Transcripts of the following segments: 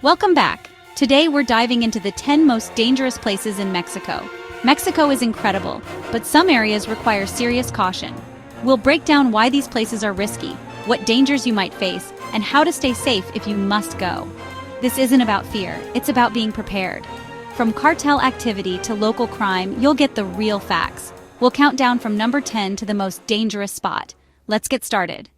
Welcome back. Today we're diving into the 10 most dangerous places in Mexico. Mexico is incredible, but some areas require serious caution. We'll break down why these places are risky, what dangers you might face, and how to stay safe if you must go. This isn't about fear, it's about being prepared. From cartel activity to local crime, you'll get the real facts. We'll count down from number 10 to the most dangerous spot. Let's get started.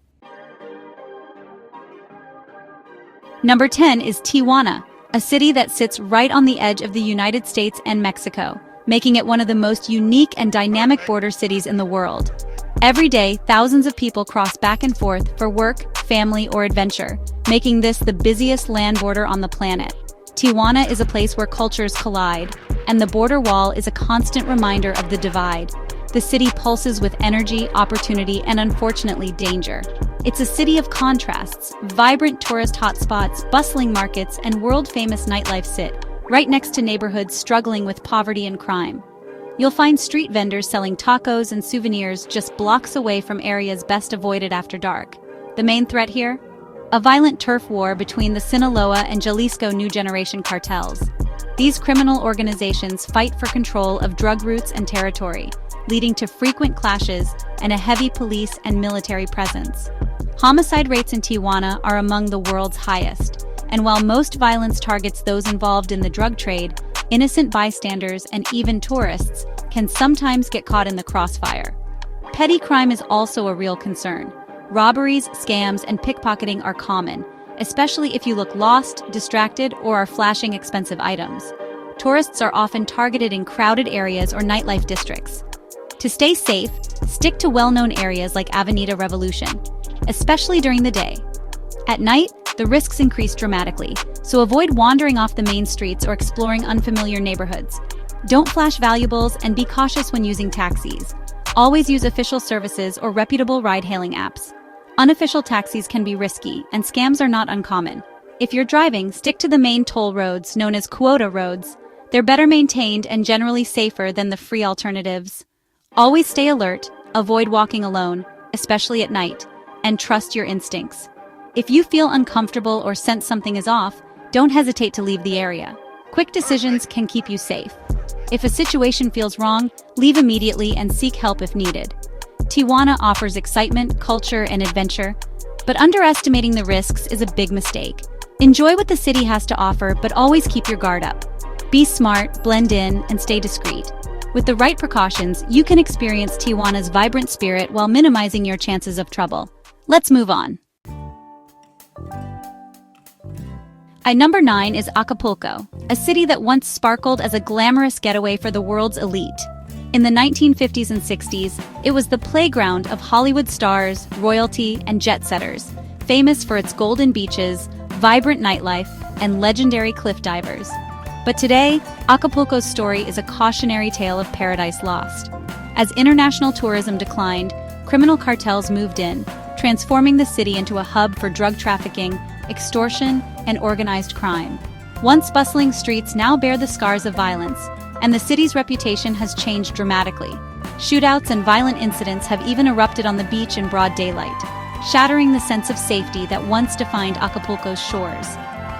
Number 10 is Tijuana, a city that sits right on the edge of the United States and Mexico, making it one of the most unique and dynamic border cities in the world. Every day, thousands of people cross back and forth for work, family, or adventure, making this the busiest land border on the planet. Tijuana is a place where cultures collide, and the border wall is a constant reminder of the divide. The city pulses with energy, opportunity, and unfortunately, danger. It's a city of contrasts. Vibrant tourist hotspots, bustling markets, and world-famous nightlife sit right next to neighborhoods struggling with poverty and crime. You'll find street vendors selling tacos and souvenirs just blocks away from areas best avoided after dark. The main threat here? A violent turf war between the Sinaloa and Jalisco New Generation cartels. These criminal organizations fight for control of drug routes and territory, leading to frequent clashes and a heavy police and military presence. Homicide rates in Tijuana are among the world's highest, and while most violence targets those involved in the drug trade, innocent bystanders and even tourists can sometimes get caught in the crossfire. Petty crime is also a real concern. Robberies, scams, and pickpocketing are common, especially if you look lost, distracted, or are flashing expensive items. Tourists are often targeted in crowded areas or nightlife districts. To stay safe, stick to well-known areas like Avenida Revolution, especially during the day. At night, the risks increase dramatically, so avoid wandering off the main streets or exploring unfamiliar neighborhoods. Don't flash valuables and be cautious when using taxis. Always use official services or reputable ride-hailing apps. Unofficial taxis can be risky, and scams are not uncommon. If you're driving, stick to the main toll roads, known as quota roads. They're better maintained and generally safer than the free alternatives. Always stay alert, avoid walking alone, especially at night, and trust your instincts. If you feel uncomfortable or sense something is off, don't hesitate to leave the area. Quick decisions can keep you safe. If a situation feels wrong, leave immediately and seek help if needed. Tijuana offers excitement, culture, and adventure, but underestimating the risks is a big mistake. Enjoy what the city has to offer, but always keep your guard up. Be smart, blend in, and stay discreet. With the right precautions, you can experience Tijuana's vibrant spirit while minimizing your chances of trouble. Let's move on. At number 9 is Acapulco, a city that once sparkled as a glamorous getaway for the world's elite. In the 1950s and 60s, it was the playground of Hollywood stars, royalty, and jet-setters, famous for its golden beaches, vibrant nightlife, and legendary cliff divers. But today, Acapulco's story is a cautionary tale of paradise lost. As international tourism declined, criminal cartels moved in, transforming the city into a hub for drug trafficking, extortion, and organized crime. Once bustling streets now bear the scars of violence, and the city's reputation has changed dramatically. Shootouts and violent incidents have even erupted on the beach in broad daylight, shattering the sense of safety that once defined Acapulco's shores.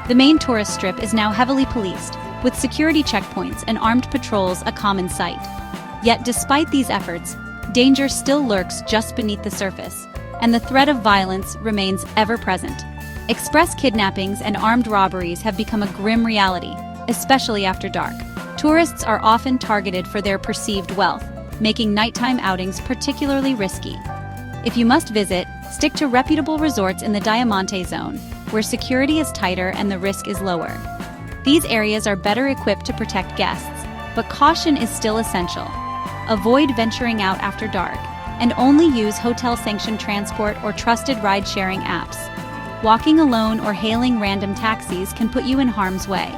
The main tourist strip is now heavily policed, with security checkpoints and armed patrols a common sight. Yet despite these efforts, danger still lurks just beneath the surface, and the threat of violence remains ever present. Express kidnappings and armed robberies have become a grim reality, especially after dark. Tourists are often targeted for their perceived wealth, making nighttime outings particularly risky. If you must visit, stick to reputable resorts in the Diamante Zone, where security is tighter and the risk is lower. These areas are better equipped to protect guests, but caution is still essential. Avoid venturing out after dark, and only use hotel-sanctioned transport or trusted ride-sharing apps. Walking alone or hailing random taxis can put you in harm's way.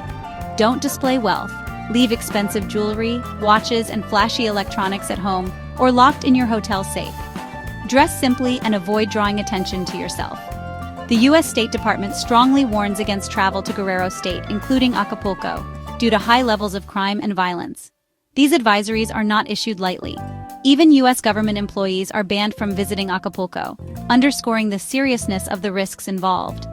Don't display wealth. Leave expensive jewelry, watches, and flashy electronics at home or locked in your hotel safe. Dress simply and avoid drawing attention to yourself. The U.S. State Department strongly warns against travel to Guerrero State, including Acapulco, due to high levels of crime and violence. These advisories are not issued lightly. Even U.S. government employees are banned from visiting Acapulco, underscoring the seriousness of the risks involved.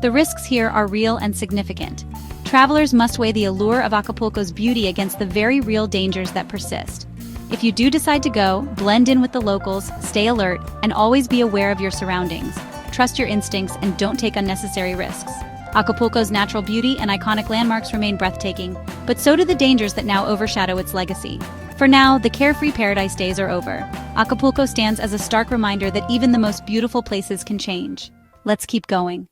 The risks here are real and significant. Travelers must weigh the allure of Acapulco's beauty against the very real dangers that persist. If you do decide to go, blend in with the locals, stay alert, and always be aware of your surroundings. Trust your instincts and don't take unnecessary risks. Acapulco's natural beauty and iconic landmarks remain breathtaking, but so do the dangers that now overshadow its legacy. For now, the carefree paradise days are over. Acapulco stands as a stark reminder that even the most beautiful places can change. Let's keep going.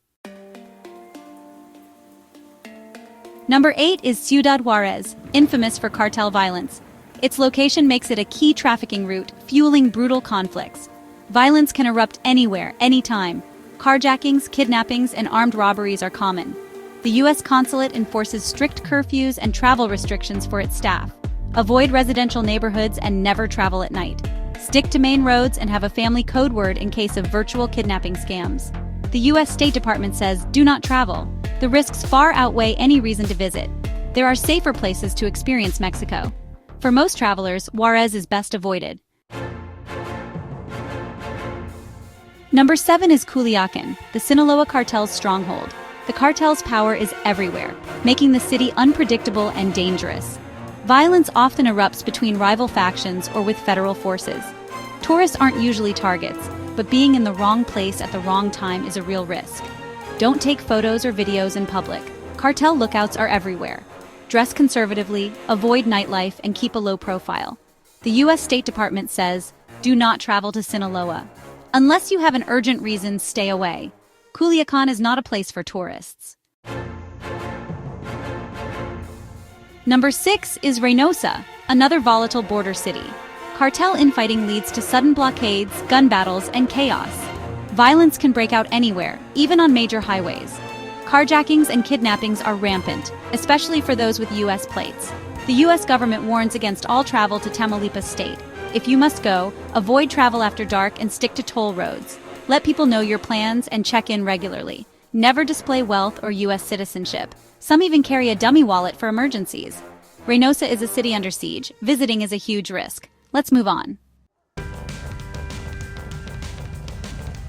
Number 8 is Ciudad Juarez, infamous for cartel violence. Its location makes it a key trafficking route, fueling brutal conflicts. Violence can erupt anywhere, anytime. Carjackings, kidnappings, and armed robberies are common. The U.S. consulate enforces strict curfews and travel restrictions for its staff. Avoid residential neighborhoods and never travel at night. Stick to main roads and have a family code word in case of virtual kidnapping scams. The U.S. State Department says, do not travel. The risks far outweigh any reason to visit. There are safer places to experience Mexico. For most travelers, Juarez is best avoided. Number 7 is Culiacan, the Sinaloa cartel's stronghold. The cartel's power is everywhere, making the city unpredictable and dangerous. Violence often erupts between rival factions or with federal forces. Tourists aren't usually targets, but being in the wrong place at the wrong time is a real risk. Don't take photos or videos in public. Cartel lookouts are everywhere. Dress conservatively, avoid nightlife, and keep a low profile. The U.S. State Department says, do not travel to Sinaloa. Unless you have an urgent reason, stay away. Culiacan is not a place for tourists. Number 6 is Reynosa, another volatile border city. Cartel infighting leads to sudden blockades, gun battles, and chaos. Violence can break out anywhere, even on major highways. Carjackings and kidnappings are rampant, especially for those with U.S. plates. The U.S. government warns against all travel to Tamaulipas state. If you must go, avoid travel after dark and stick to toll roads. Let people know your plans and check in regularly. Never display wealth or U.S. citizenship. Some even carry a dummy wallet for emergencies. Reynosa is a city under siege. Visiting is a huge risk. Let's move on.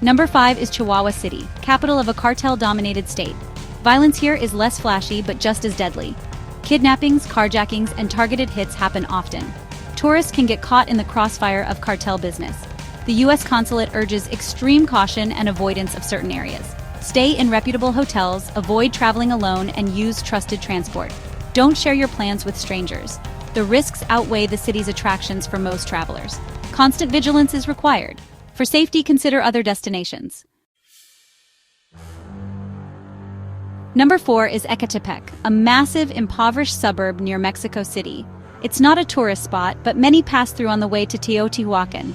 Number 5 is Chihuahua City, capital of a cartel-dominated state. Violence here is less flashy but just as deadly. Kidnappings, carjackings, and targeted hits happen often. Tourists can get caught in the crossfire of cartel business. The U.S. consulate urges extreme caution and avoidance of certain areas. Stay in reputable hotels, avoid traveling alone, and use trusted transport. Don't share your plans with strangers. The risks outweigh the city's attractions for most travelers. Constant vigilance is required. For safety, consider other destinations. Number 4 is Ecatepec, a massive, impoverished suburb near Mexico City. It's not a tourist spot, but many pass through on the way to Teotihuacan.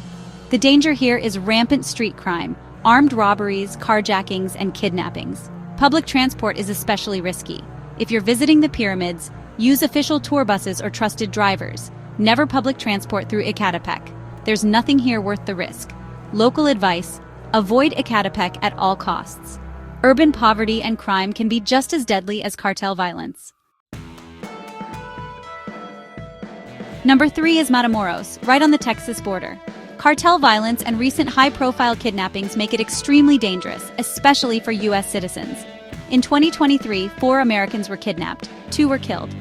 The danger here is rampant street crime, armed robberies, carjackings, and kidnappings. Public transport is especially risky. If you're visiting the pyramids, use official tour buses or trusted drivers. Never public transport through Ecatepec. There's nothing here worth the risk. Local advice: avoid Ecatepec at all costs. Urban poverty and crime can be just as deadly as cartel violence. Number 3 is Matamoros, right on the Texas border. Cartel violence and recent high-profile kidnappings make it extremely dangerous, especially for U.S. citizens. In 2023, 4 Americans were kidnapped, 2 were killed.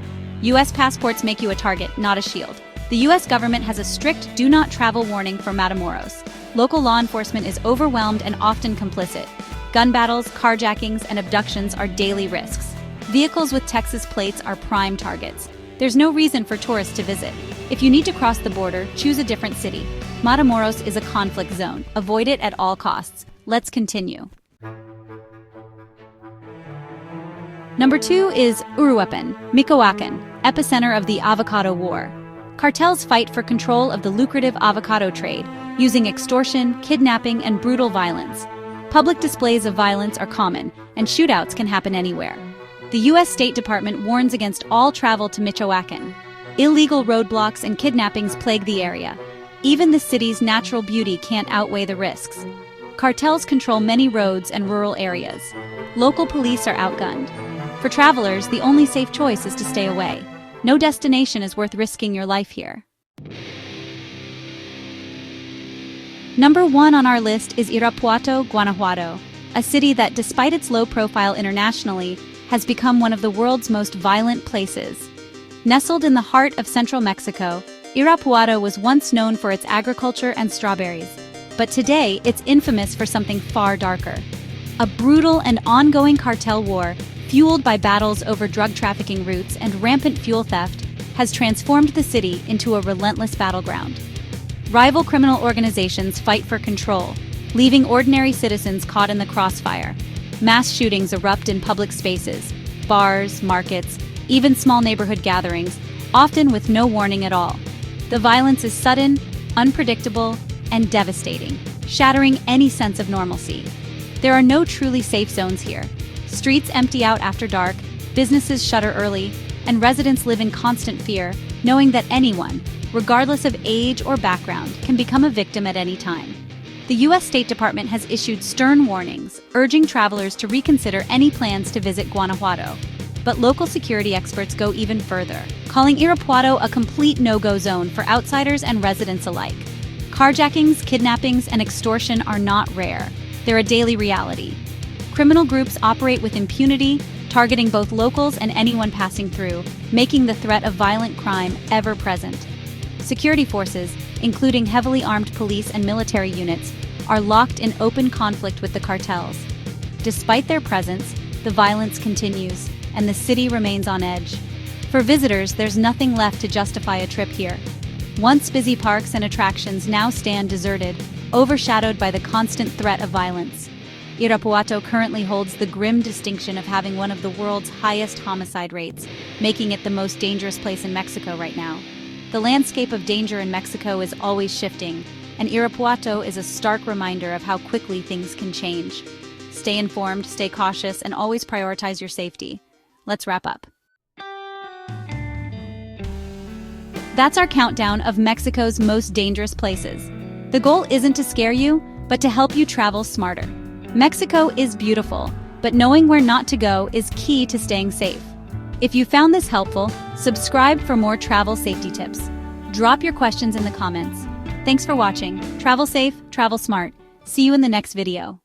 U.S. passports make you a target, not a shield. The U.S. government has a strict do not travel warning for Matamoros. Local law enforcement is overwhelmed and often complicit. Gun battles, carjackings, and abductions are daily risks. Vehicles with Texas plates are prime targets. There's no reason for tourists to visit. If you need to cross the border, choose a different city. Matamoros is a conflict zone. Avoid it at all costs. Let's continue. Number 2 is Uruapan, Michoacan, epicenter of the avocado war. Cartels fight for control of the lucrative avocado trade, using extortion, kidnapping, and brutal violence. Public displays of violence are common, and shootouts can happen anywhere. The U.S. State Department warns against all travel to Michoacan. Illegal roadblocks and kidnappings plague the area. Even the city's natural beauty can't outweigh the risks. Cartels control many roads and rural areas. Local police are outgunned. For travelers, the only safe choice is to stay away. No destination is worth risking your life here. Number 1 on our list is Irapuato, Guanajuato. a city that, despite its low profile internationally, has become one of the world's most violent places. Nestled in the heart of central Mexico, Irapuato was once known for its agriculture and strawberries, but today it's infamous for something far darker. A brutal and ongoing cartel war, fueled by battles over drug trafficking routes and rampant fuel theft, has transformed the city into a relentless battleground. Rival criminal organizations fight for control, leaving ordinary citizens caught in the crossfire. Mass shootings erupt in public spaces, bars, markets, even small neighborhood gatherings, often with no warning at all. The violence is sudden, unpredictable, and devastating, shattering any sense of normalcy. There are no truly safe zones here. Streets empty out after dark, businesses shutter early, and residents live in constant fear, knowing that anyone, regardless of age or background, can become a victim at any time. The U.S. State Department has issued stern warnings, urging travelers to reconsider any plans to visit Guanajuato. But local security experts go even further, calling Irapuato a complete no-go zone for outsiders and residents alike. Carjackings, kidnappings, and extortion are not rare. They're a daily reality. Criminal groups operate with impunity, targeting both locals and anyone passing through, making the threat of violent crime ever present. Security forces, including heavily armed police and military units, are locked in open conflict with the cartels. Despite their presence, the violence continues, and the city remains on edge. For visitors, there's nothing left to justify a trip here. Once busy parks and attractions now stand deserted, overshadowed by the constant threat of violence. Irapuato currently holds the grim distinction of having one of the world's highest homicide rates, making it the most dangerous place in Mexico right now. The landscape of danger in Mexico is always shifting, and Irapuato is a stark reminder of how quickly things can change. Stay informed, stay cautious, and always prioritize your safety. Let's wrap up. That's our countdown of Mexico's most dangerous places. The goal isn't to scare you, but to help you travel smarter. Mexico is beautiful, but knowing where not to go is key to staying safe. If you found this helpful, subscribe for more travel safety tips. Drop your questions in the comments. Thanks for watching. Travel safe, travel smart. See you in the next video.